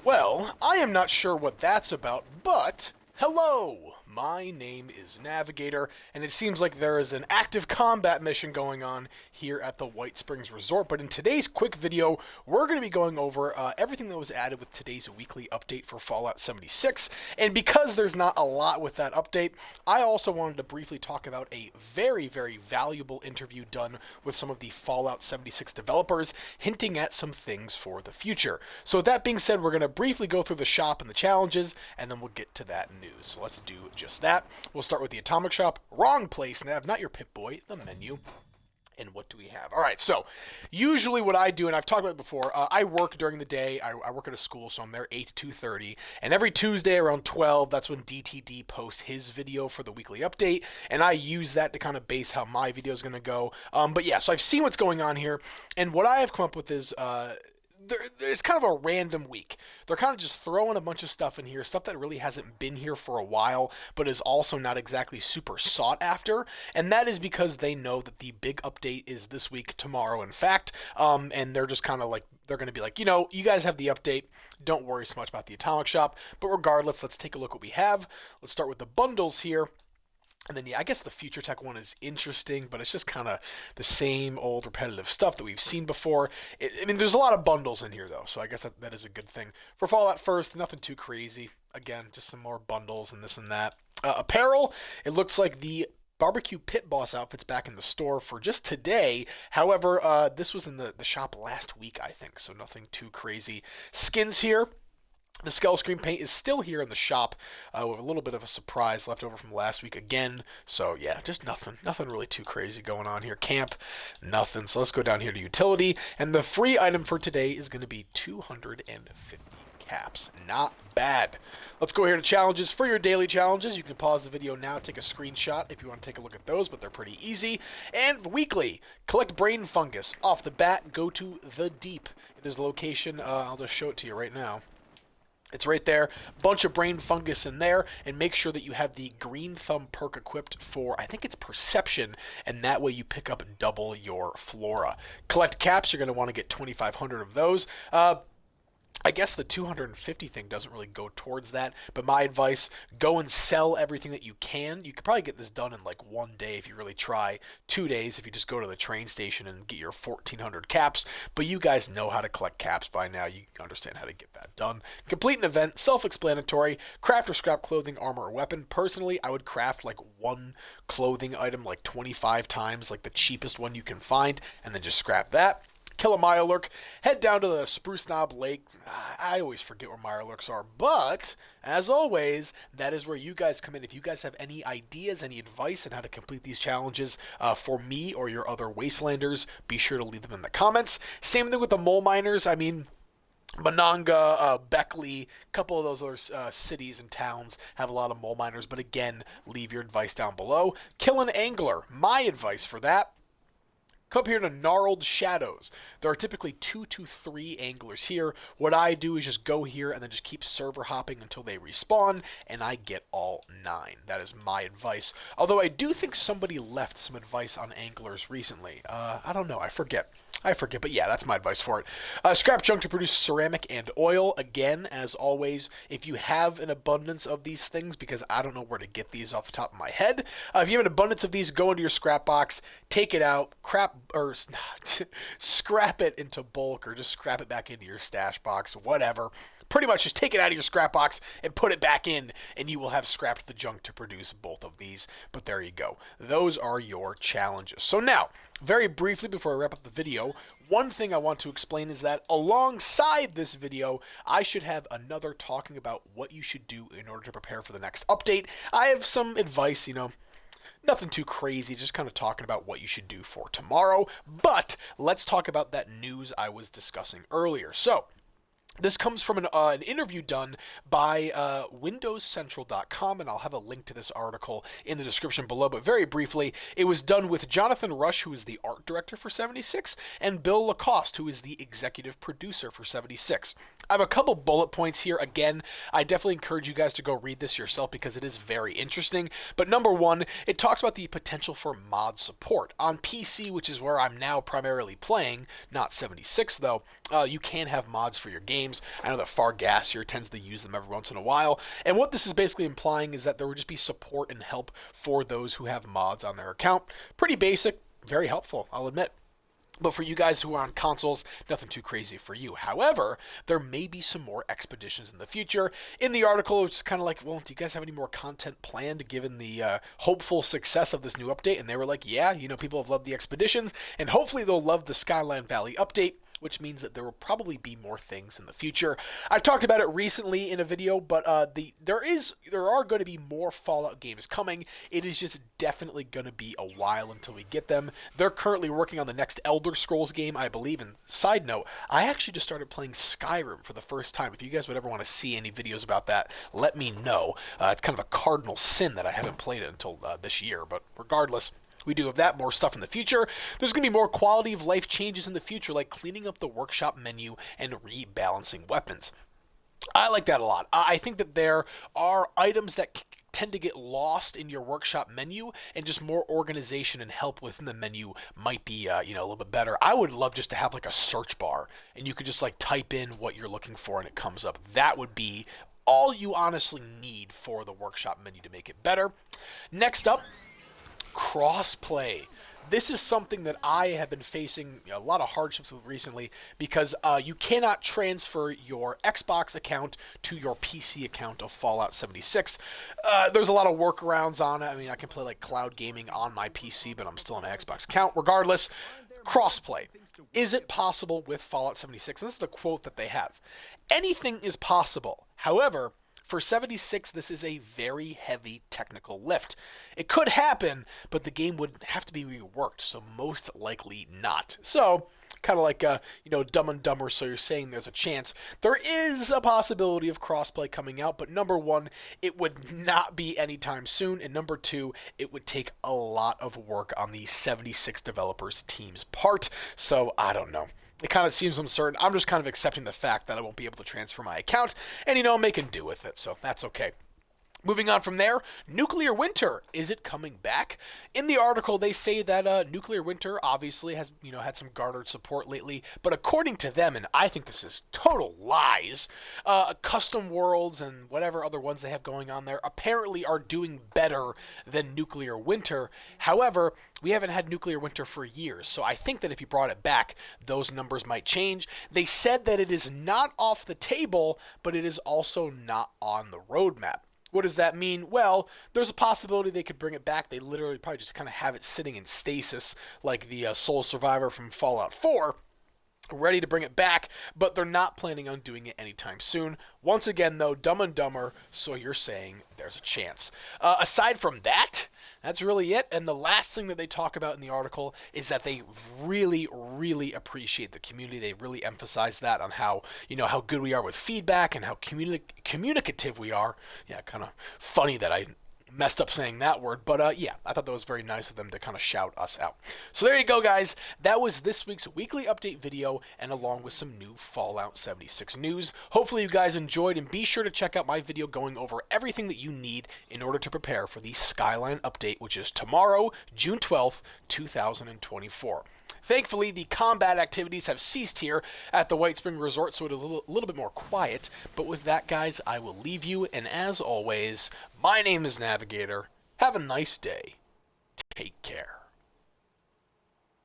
Well, I am not sure what that's about, but hello! My name is Navigator, and it seems like there is an active combat mission going on here at the White Springs Resort. But in today's quick video, we're going to be going over everything that was added with today's weekly update for Fallout 76. And because there's not a lot with that update, I also wanted to briefly talk about a very, very valuable interview done with some of the Fallout 76 developers, hinting at some things for the future. So with that being said, we're going to briefly go through the shop and the challenges, and then we'll get to that news. So let's do just that. We'll start with the Atomic Shop. Wrong place, Nav, not your Pip-Boy, the menu. And what do we have? All right, so usually what I do, and I've talked about it before, I work during the day. I work at a school, so I'm there 8 to 2:30. And every Tuesday around 12, that's when DTD posts his video for the weekly update. And I use that to kind of base how my video is going to go. But yeah, so I've seen what's going on here. And what I have come up with is there's kind of a random week. They're kind of just throwing a bunch of stuff in here, stuff that really hasn't been here for a while, but is also not exactly super sought after. And that is because they know that the big update is this week, tomorrow, in fact. And they're just kind of like, they're going to be like, you know, you guys have the update. Don't worry so much about the Atomic Shop. But regardless, let's take a look at what we have. Let's start with the bundles here. And then, yeah, I guess the Future Tech one is interesting, but it's just kind of the same old repetitive stuff that we've seen before. I mean, there's a lot of bundles in here, though, so I guess that is a good thing. For Fallout First, nothing too crazy. Again, just some more bundles and this and that. Apparel, it looks like the Barbecue Pit Boss outfit's back in the store for just today. However, this was in the shop last week, I think, so nothing too crazy. Skins here. The Skull Screen paint is still here in the shop with a little bit of a surprise left over from last week again. So yeah, just nothing really too crazy going on here. Camp, nothing. So let's go down here to Utility. And the free item for today is going to be 250 caps. Not bad. Let's go here to challenges. For your daily challenges, you can pause the video now, take a screenshot if you want to take a look at those, but they're pretty easy. And weekly, collect brain fungus. Off the bat, go to the Deep. It is the location. I'll just show it to you right now. It's right there, bunch of brain fungus in there, and make sure that you have the Green Thumb perk equipped for, I think it's Perception, and that way you pick up double your flora. Collect caps, you're going to want to get 2,500 of those. I guess the 250 thing doesn't really go towards that, but my advice, go and sell everything that you can. You could probably get this done in like 1 day if you really try, 2 days if you just go to the train station and get your 1,400 caps, but you guys know how to collect caps by now. You understand how to get that done. Complete an event, self-explanatory, craft or scrap clothing, armor, or weapon. Personally, I would craft like one clothing item like 25 times, like the cheapest one you can find, and then just scrap that. Kill a Mirelurk, head down to the Spruce Knob Lake. I always forget where Mirelurks are, but as always, that is where you guys come in. If you guys have any ideas, any advice on how to complete these challenges for me or your other Wastelanders, be sure to leave them in the comments. Same thing with the Mole Miners. I mean, Monongah, Beckley, a couple of those other cities and towns have a lot of Mole Miners, but again, leave your advice down below. Kill an Angler. My advice for that: come up here to Gnarled Shadows. There are typically 2 to 3 anglers here. What I do is just go here and then just keep server hopping until they respawn, and I get all 9. That is my advice. Although I do think somebody left some advice on anglers recently. I don't know. I forget, but yeah, that's my advice for it. Scrap junk to produce ceramic and oil. Again, as always, if you have an abundance of these things, because I don't know where to get these off the top of my head, if you have an abundance of these, go into your scrap box, take it out, scrap it into bulk, or just scrap it back into your stash box, whatever. Pretty much just take it out of your scrap box and put it back in, and you will have scrapped the junk to produce both of these. But there you go. Those are your challenges. So now, very briefly before I wrap up the video, one thing I want to explain is that alongside this video, I should have another talking about what you should do in order to prepare for the next update. I have some advice, you know, nothing too crazy, just kind of talking about what you should do for tomorrow. But let's talk about that news I was discussing earlier. So this comes from an interview done by WindowsCentral.com, and I'll have a link to this article in the description below. But very briefly, it was done with Jonathan Rush, who is the art director for 76, and Bill Lacoste, who is the executive producer for 76. I have a couple bullet points here. Again, I definitely encourage you guys to go read this yourself because it is very interesting. But number one, it talks about the potential for mod support. On PC, which is where I'm now primarily playing, not 76 though, you can have mods for your game. games. I know that Fargassier tends to use them every once in a while. And what this is basically implying is that there would just be support and help for those who have mods on their account. Pretty basic, very helpful, I'll admit. But for you guys who are on consoles, nothing too crazy for you. However, there may be some more expeditions in the future. In the article, it's kind of like, well, do you guys have any more content planned given the hopeful success of this new update? And they were like, yeah, people have loved the expeditions, and hopefully they'll love the Skyline Valley update, which means that there will probably be more things in the future. I talked about it recently in a video, but there are going to be more Fallout games coming. It is just definitely going to be a while until we get them. They're currently working on the next Elder Scrolls game, I believe. And side note, I actually just started playing Skyrim for the first time. If you guys would ever want to see any videos about that, let me know. It's kind of a cardinal sin that I haven't played it until this year, but regardless, we do have that, more stuff in the future. There's going to be more quality of life changes in the future, like cleaning up the workshop menu and rebalancing weapons. I like that a lot. I think that there are items that tend to get lost in your workshop menu, and just more organization and help within the menu might be a little bit better. I would love just to have like a search bar, and you could just like type in what you're looking for and it comes up. That would be all you honestly need for the workshop menu to make it better. Next up, crossplay. This is something that I have been facing a lot of hardships with recently, because you cannot transfer your Xbox account to your PC account of Fallout 76. There's a lot of workarounds on it. I mean, I can play like cloud gaming on my PC, but I'm still on my Xbox account. Regardless, crossplay. Is it possible with Fallout 76? And this is the quote that they have. Anything is possible. However, for 76, this is a very heavy technical lift. It could happen, but the game would have to be reworked, so most likely not. So, kind of like, Dumb and Dumber, so you're saying there's a chance. There is a possibility of crossplay coming out, but number one, it would not be anytime soon, and number two, it would take a lot of work on the 76 developers team's part, so I don't know. It kind of seems uncertain. I'm just kind of accepting the fact that I won't be able to transfer my account, and I'm making do with it, so that's okay. Moving on from there, Nuclear Winter. Is it coming back? In the article, they say that Nuclear Winter obviously has, had some garnered support lately, but according to them, and I think this is total lies, Custom Worlds and whatever other ones they have going on there apparently are doing better than Nuclear Winter. However, we haven't had Nuclear Winter for years, so I think that if you brought it back, those numbers might change. They said that it is not off the table, but it is also not on the roadmap. What does that mean? Well, there's a possibility they could bring it back. They literally probably just kind of have it sitting in stasis like the Soul Survivor from Fallout 4, ready to bring it back, but they're not planning on doing it anytime soon. Once again, though, Dumb and Dumber, so you're saying there's a chance. Aside from that, that's really it. And the last thing that they talk about in the article is that they really, really appreciate the community. They really emphasize that on how, how good we are with feedback and how communicative we are. Yeah, kind of funny that I messed up saying that word, but yeah, I thought that was very nice of them to kind of shout us out. So there you go, guys. That was this week's weekly update video, and along with some new Fallout 76 news. Hopefully you guys enjoyed, and be sure to check out my video going over everything that you need in order to prepare for the Skyline update, which is tomorrow, June 12th, 2024. Thankfully, the combat activities have ceased here at the White Spring Resort, so it is a little bit more quiet. But with that, guys, I will leave you, and as always, my name is Navigator. Have a nice day. Take care.